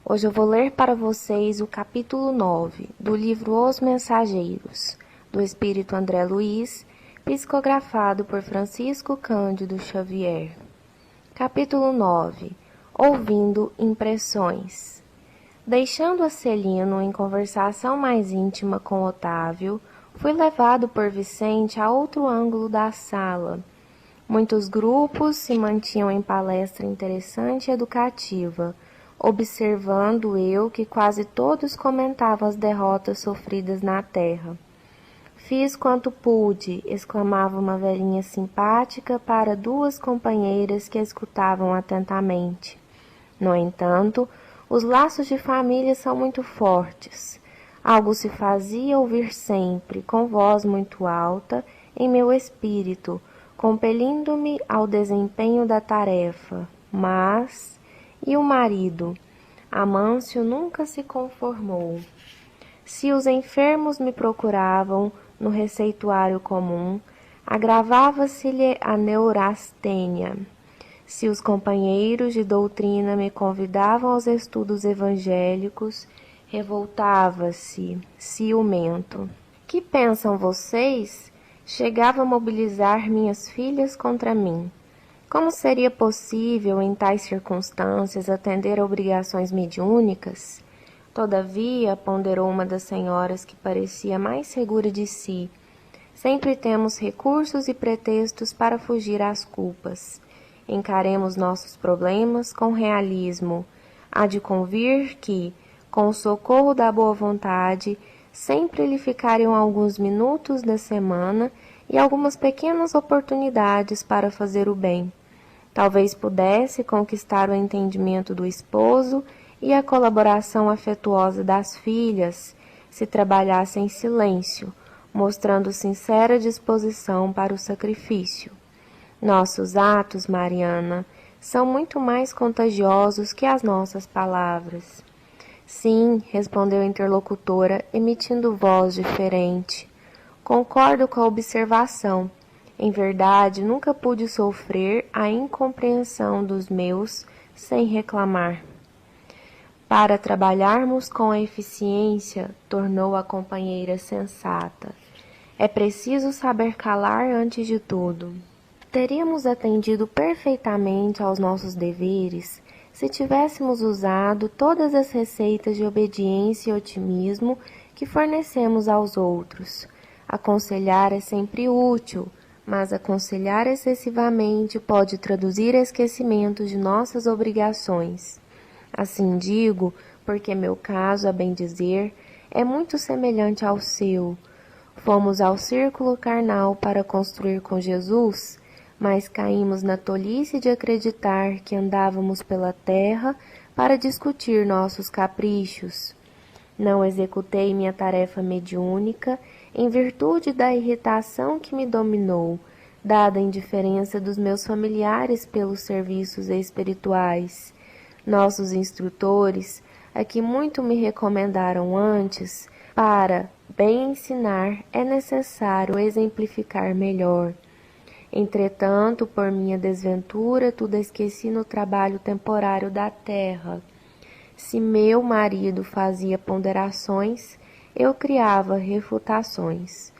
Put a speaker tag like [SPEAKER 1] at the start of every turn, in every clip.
[SPEAKER 1] Hoje eu vou ler para vocês o capítulo 9 do livro Os Mensageiros, do Espírito André Luiz, psicografado por Francisco Cândido Xavier. Capítulo 9. Ouvindo impressões. Deixando a Celino em conversação mais íntima com Otávio, fui levado por Vicente a outro ângulo da sala. Muitos grupos se mantinham em palestra interessante e educativa, observando eu que quase todos comentavam as derrotas sofridas na terra. Fiz quanto pude, exclamava uma velhinha simpática para duas companheiras que escutavam atentamente. No entanto, os laços de família são muito fortes. Algo se fazia ouvir sempre, com voz muito alta, em meu espírito, compelindo-me ao desempenho da tarefa. Mas... e o marido? Amâncio nunca se conformou. Se os enfermos me procuravam no receituário comum, agravava-se-lhe a neurastênia. Se os companheiros de doutrina me convidavam aos estudos evangélicos, revoltava-se, ciumento. Que pensam vocês? Chegava a mobilizar minhas filhas contra mim. Como seria possível, em tais circunstâncias, atender a obrigações mediúnicas? Todavia, ponderou uma das senhoras que parecia mais segura de si, sempre temos recursos e pretextos para fugir às culpas. Encaremos nossos problemas com realismo. Há de convir que, com o socorro da boa vontade, sempre lhe ficariam alguns minutos da semana e algumas pequenas oportunidades para fazer o bem. Talvez pudesse conquistar o entendimento do esposo e a colaboração afetuosa das filhas, se trabalhasse em silêncio, mostrando sincera disposição para o sacrifício. Nossos atos, Mariana, são muito mais contagiosos que as nossas palavras. Sim, respondeu a interlocutora, emitindo voz diferente. Concordo com a observação. Em verdade, nunca pude sofrer a incompreensão dos meus sem reclamar. Para trabalharmos com a eficiência, tornou a companheira sensata, é preciso saber calar antes de tudo. Teríamos atendido perfeitamente aos nossos deveres se tivéssemos usado todas as receitas de obediência e otimismo que fornecemos aos outros. Aconselhar é sempre útil, mas aconselhar excessivamente pode traduzir esquecimento de nossas obrigações. Assim digo, porque meu caso, a bem dizer, é muito semelhante ao seu. Fomos ao círculo carnal para construir com Jesus, mas caímos na tolice de acreditar que andávamos pela terra para discutir nossos caprichos. Não executei minha tarefa mediúnica em virtude da irritação que me dominou, dada a indiferença dos meus familiares pelos serviços espirituais. Nossos instrutores, a que muito me recomendaram antes, para bem ensinar é necessário exemplificar melhor. Entretanto, por minha desventura, tudo esqueci no trabalho temporário da terra. Se meu marido fazia ponderações, eu criava refutações.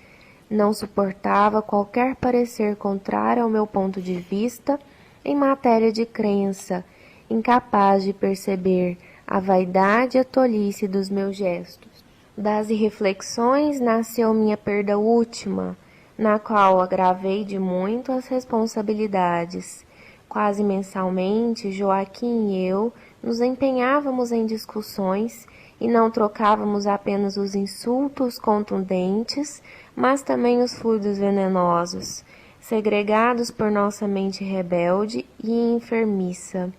[SPEAKER 1] Não suportava qualquer parecer contrário ao meu ponto de vista em matéria de crença, incapaz de perceber a vaidade e a tolice dos meus gestos. Das irreflexões nasceu minha perda última, na qual agravei de muito as responsabilidades. Quase mensalmente, Joaquim e eu nos empenhávamos em discussões e não trocávamos apenas os insultos contundentes, mas também os fluidos venenosos, segregados por nossa mente rebelde e enfermiça.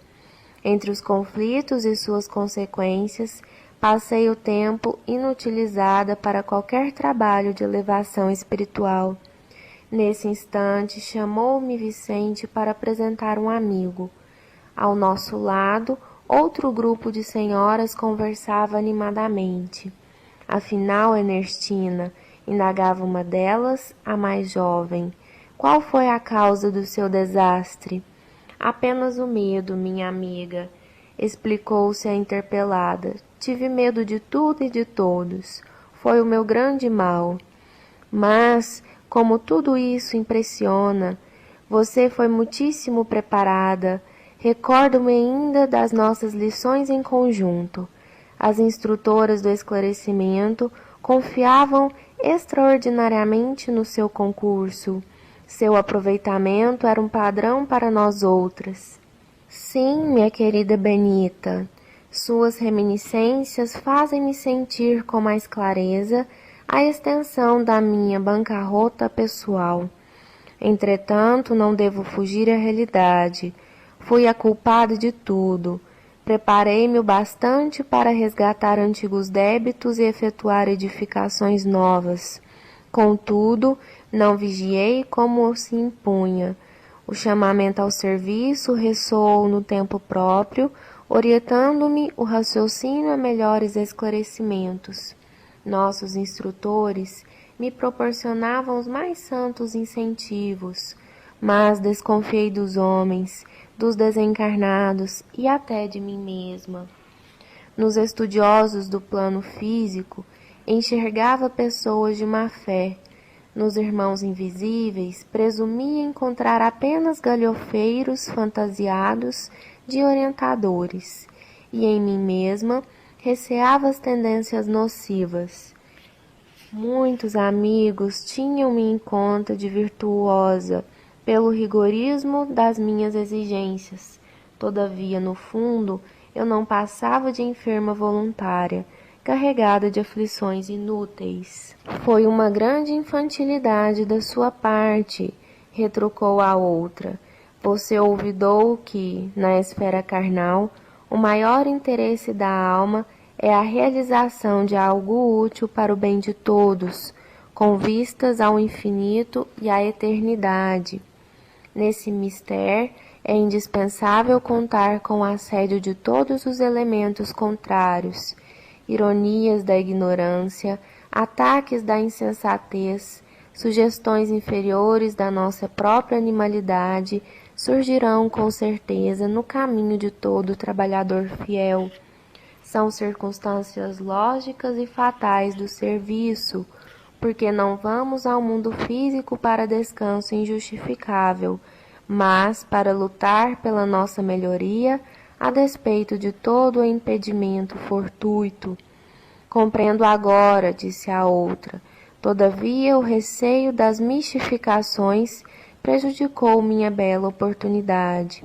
[SPEAKER 1] Entre os conflitos e suas consequências, passei o tempo inutilizada para qualquer trabalho de elevação espiritual. Nesse instante, chamou-me Vicente para apresentar um amigo. Ao nosso lado, outro grupo de senhoras conversava animadamente. Afinal, Ernestina, indagava uma delas, a mais jovem, qual foi a causa do seu desastre? Apenas o medo, minha amiga. Explicou-se a interpelada. Tive medo de tudo e de todos. Foi o meu grande mal. Mas, como tudo isso impressiona, você foi muitíssimo preparada. Recordo-me ainda das nossas lições em conjunto. As instrutoras do esclarecimento confiavam extraordinariamente no seu concurso. Seu aproveitamento era um padrão para nós outras. Sim, minha querida Benita, suas reminiscências fazem-me sentir com mais clareza a extensão da minha bancarrota pessoal. Entretanto, não devo fugir à realidade. Fui a culpada de tudo. Preparei-me o bastante para resgatar antigos débitos e efetuar edificações novas. Contudo, não vigiei como se impunha. O chamamento ao serviço ressoou no tempo próprio, orientando-me o raciocínio a melhores esclarecimentos. Nossos instrutores me proporcionavam os mais santos incentivos, mas desconfiei dos homens, dos desencarnados e até de mim mesma. Nos estudiosos do plano físico, enxergava pessoas de má fé. Nos irmãos invisíveis, presumia encontrar apenas galhofeiros fantasiados de orientadores, e em mim mesma receava as tendências nocivas. Muitos amigos tinham-me em conta de virtuosa, pelo rigorismo das minhas exigências. Todavia, no fundo, eu não passava de enferma voluntária, carregada de aflições inúteis. Foi uma grande infantilidade da sua parte, retrucou a outra. Você olvidou que, na esfera carnal, o maior interesse da alma é a realização de algo útil para o bem de todos, com vistas ao infinito e à eternidade. Nesse mistério, é indispensável contar com o assédio de todos os elementos contrários, ironias da ignorância, ataques da insensatez, sugestões inferiores da nossa própria animalidade surgirão com certeza no caminho de todo trabalhador fiel. São circunstâncias lógicas e fatais do serviço, porque não vamos ao mundo físico para descanso injustificável, mas para lutar pela nossa melhoria, a despeito de todo o impedimento fortuito. Compreendo agora, disse a outra. Todavia, o receio das mistificações prejudicou minha bela oportunidade.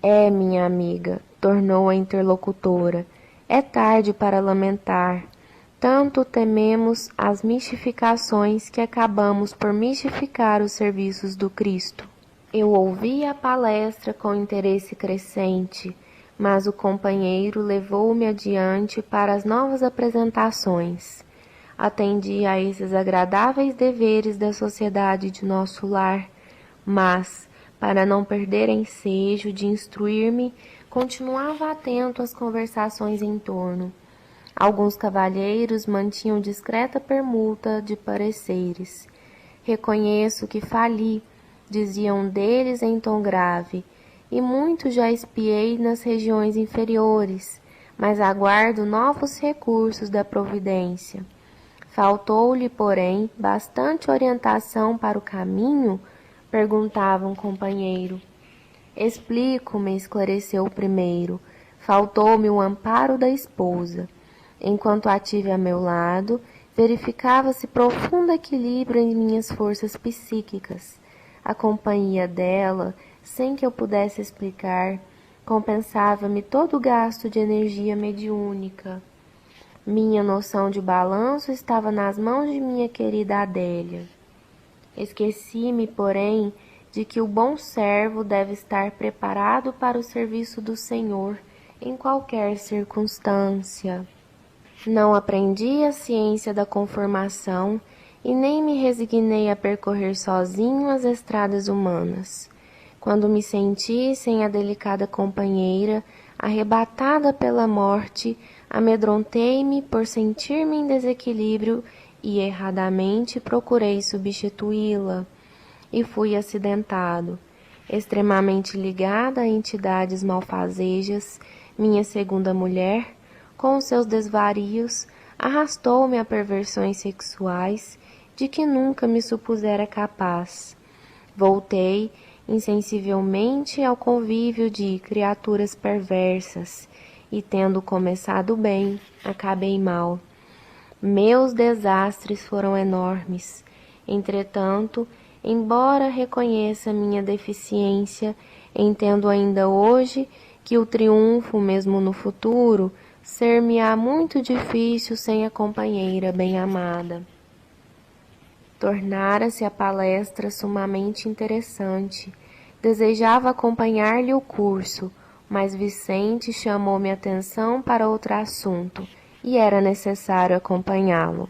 [SPEAKER 1] É, minha amiga, tornou a interlocutora, é tarde para lamentar. Tanto tememos as mistificações que acabamos por mistificar os serviços do Cristo. Eu ouvi a palestra com interesse crescente, mas o companheiro levou-me adiante para as novas apresentações. Atendi a esses agradáveis deveres da sociedade de nosso lar, mas, para não perder ensejo de instruir-me, continuava atento às conversações em torno. Alguns cavalheiros mantinham discreta permuta de pareceres. Reconheço que fali, dizia um deles em tom grave, e muito já espiei nas regiões inferiores, mas aguardo novos recursos da providência. Faltou-lhe, porém, bastante orientação para o caminho? Perguntava um companheiro. Explico-me, esclareceu o primeiro. Faltou-me o amparo da esposa. Enquanto a tive a meu lado, verificava-se profundo equilíbrio em minhas forças psíquicas. A companhia dela, sem que eu pudesse explicar, compensava-me todo o gasto de energia mediúnica. Minha noção de balanço estava nas mãos de minha querida Adélia. Esqueci-me, porém, de que o bom servo deve estar preparado para o serviço do Senhor em qualquer circunstância. Não aprendi a ciência da conformação e nem me resignei a percorrer sozinho as estradas humanas. Quando me senti sem a delicada companheira, arrebatada pela morte, amedrontei-me por sentir-me em desequilíbrio e erradamente procurei substituí-la. E fui acidentado. Extremamente ligada a entidades malfazejas, minha segunda mulher, com seus desvarios, arrastou-me a perversões sexuais de que nunca me supusera capaz. Voltei insensivelmente ao convívio de criaturas perversas, e tendo começado bem, acabei mal. Meus desastres foram enormes. Entretanto, embora reconheça minha deficiência, entendo ainda hoje que o triunfo, mesmo no futuro, ser-me-á muito difícil sem a companheira bem-amada. Tornara-se a palestra sumamente interessante. Desejava acompanhar-lhe o curso, mas Vicente chamou minha atenção para outro assunto, e era necessário acompanhá-lo.